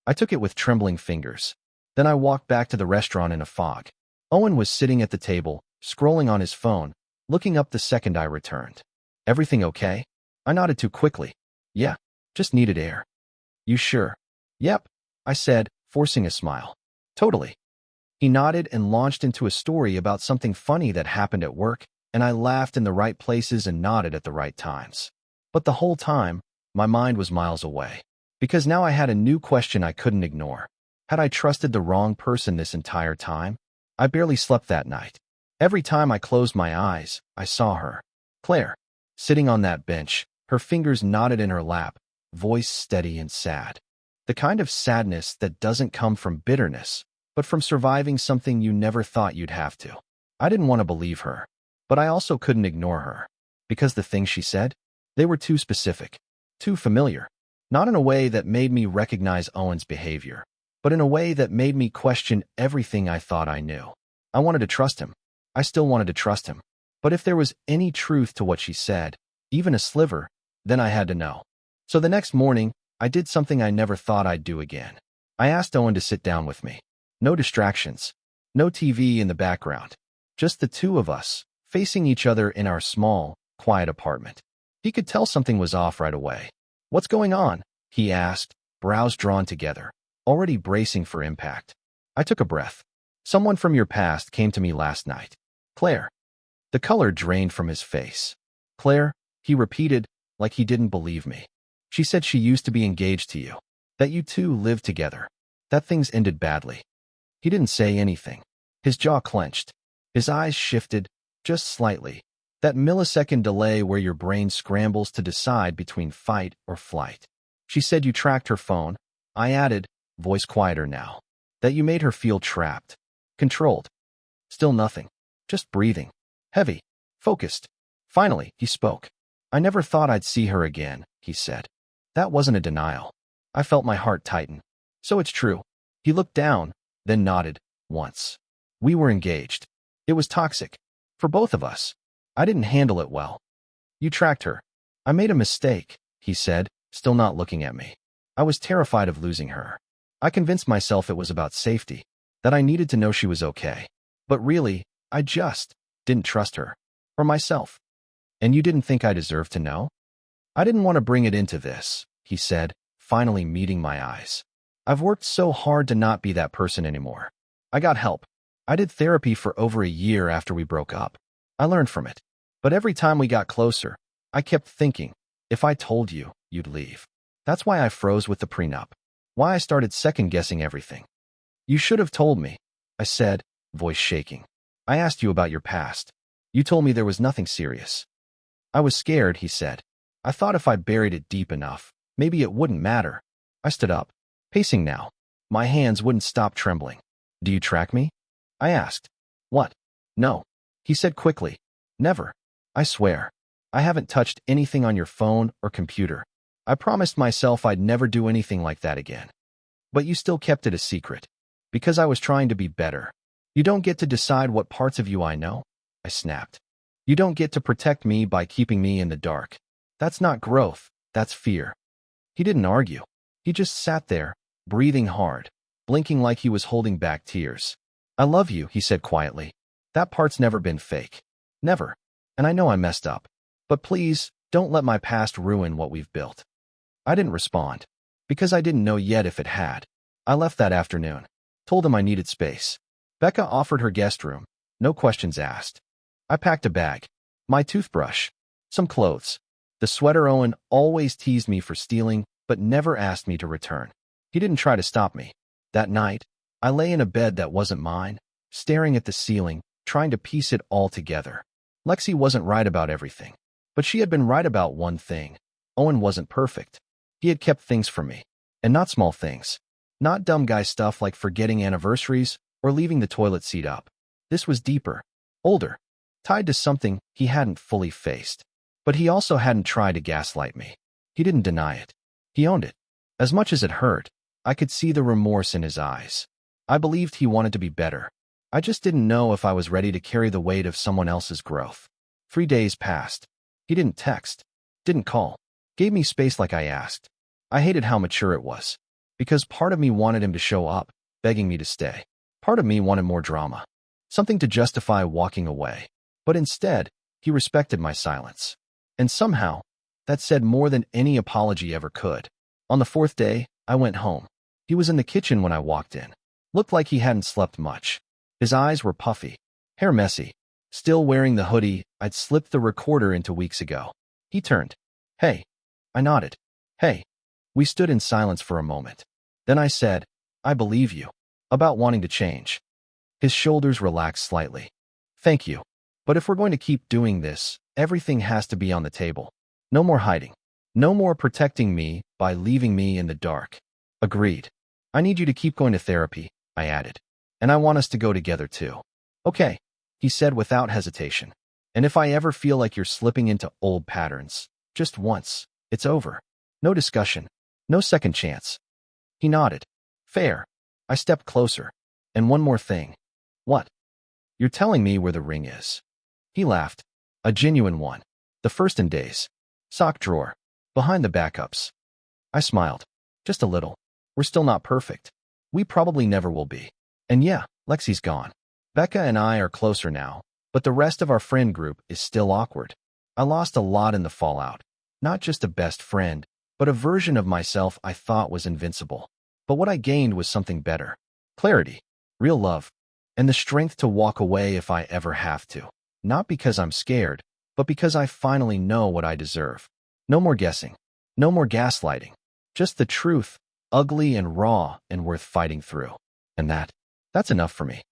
S1: I took it with trembling fingers. Then I walked back to the restaurant in a fog. Owen was sitting at the table, scrolling on his phone, looking up the second I returned. Everything okay? I nodded too quickly. Yeah, just needed air. You sure? Yep, I said, forcing a smile. Totally. He nodded and launched into a story about something funny that happened at work, and I laughed in the right places and nodded at the right times. But the whole time, my mind was miles away. Because now I had a new question I couldn't ignore. Had I trusted the wrong person this entire time? I barely slept that night. Every time I closed my eyes, I saw her. Claire. Sitting on that bench, her fingers knotted in her lap, voice steady and sad. The kind of sadness that doesn't come from bitterness, but from surviving something you never thought you'd have to. I didn't want to believe her, but I also couldn't ignore her. Because the things she said, they were too specific, too familiar. Not in a way that made me recognize Owen's behavior, but in a way that made me question everything I thought I knew. I wanted to trust him. I still wanted to trust him. But if there was any truth to what she said, even a sliver, then I had to know. So the next morning, I did something I never thought I'd do again. I asked Owen to sit down with me. No distractions. No TV in the background. Just the two of us, facing each other in our small, quiet apartment. He could tell something was off right away. What's going on? He asked, brows drawn together, already bracing for impact. I took a breath. Someone from your past came to me last night. Claire. The color drained from his face. Claire, he repeated, like he didn't believe me. She said she used to be engaged to you. That you two lived together. That things ended badly. He didn't say anything. His jaw clenched. His eyes shifted, just slightly. That millisecond delay where your brain scrambles to decide between fight or flight. She said you tracked her phone. I added, voice quieter now. That you made her feel trapped. Controlled. Still nothing. Just breathing. Heavy. Focused. Finally, he spoke. I never thought I'd see her again, he said. That wasn't a denial. I felt my heart tighten. So it's true. He looked down, then nodded, once. We were engaged. It was toxic. For both of us. I didn't handle it well. You tracked her. I made a mistake, he said, still not looking at me. I was terrified of losing her. I convinced myself it was about safety, that I needed to know she was okay. But really, I just didn't trust her. Or myself. And you didn't think I deserved to know? I didn't want to bring it into this, he said, finally meeting my eyes. I've worked so hard to not be that person anymore. I got help. I did therapy for over a year after we broke up. I learned from it. But every time we got closer, I kept thinking, if I told you, you'd leave. That's why I froze with the prenup. Why I started second-guessing everything. You should have told me, I said, voice shaking. I asked you about your past. You told me there was nothing serious. I was scared, he said. I thought if I buried it deep enough, maybe it wouldn't matter. I stood up, pacing now. My hands wouldn't stop trembling. Do you track me? I asked. What? No. He said quickly. Never. I swear. I haven't touched anything on your phone or computer. I promised myself I'd never do anything like that again. But you still kept it a secret. Because I was trying to be better. You don't get to decide what parts of you I know, I snapped. You don't get to protect me by keeping me in the dark. That's not growth, that's fear. He didn't argue. He just sat there, breathing hard, blinking like he was holding back tears. I love you, he said quietly. That part's never been fake. Never. And I know I messed up. But please, don't let my past ruin what we've built. I didn't respond, because I didn't know yet if it had. I left that afternoon. Told him I needed space. Becca offered her guest room. No questions asked. I packed a bag. My toothbrush. Some clothes. The sweater Owen always teased me for stealing, but never asked me to return. He didn't try to stop me. That night, I lay in a bed that wasn't mine, staring at the ceiling, trying to piece it all together. Lexi wasn't right about everything, but she had been right about one thing. Owen wasn't perfect. He had kept things from me, and not small things. Not dumb guy stuff like forgetting anniversaries or leaving the toilet seat up. This was deeper, older, tied to something he hadn't fully faced. But he also hadn't tried to gaslight me. He didn't deny it. He owned it. As much as it hurt, I could see the remorse in his eyes. I believed he wanted to be better. I just didn't know if I was ready to carry the weight of someone else's growth. 3 days passed. He didn't text, didn't call, gave me space like I asked. I hated how mature it was, because part of me wanted him to show up, begging me to stay. Part of me wanted more drama, something to justify walking away. But instead, he respected my silence. And somehow, that said more than any apology ever could. On the 4th day, I went home. He was in the kitchen when I walked in. Looked like he hadn't slept much. His eyes were puffy, hair messy, still wearing the hoodie I'd slipped the recorder into weeks ago. He turned. Hey. I nodded. Hey. We stood in silence for a moment. Then I said, I believe you. About wanting to change. His shoulders relaxed slightly. Thank you. But if we're going to keep doing this, everything has to be on the table. No more hiding. No more protecting me by leaving me in the dark. Agreed. I need you to keep going to therapy, I added. And I want us to go together too. Okay, he said without hesitation. And if I ever feel like you're slipping into old patterns, just once, it's over. No discussion. No second chance. He nodded. Fair. I stepped closer. And one more thing. What? You're telling me where the ring is. He laughed. A genuine one. The first in days. Sock drawer. Behind the backups. I smiled. Just a little. We're still not perfect. We probably never will be. And yeah, Lexi's gone. Becca and I are closer now, but the rest of our friend group is still awkward. I lost a lot in the fallout. Not just a best friend, but a version of myself I thought was invincible. But what I gained was something better. Clarity. Real love. And the strength to walk away if I ever have to. Not because I'm scared, but because I finally know what I deserve. No more guessing. No more gaslighting. Just the truth, ugly and raw and worth fighting through. And that's enough for me.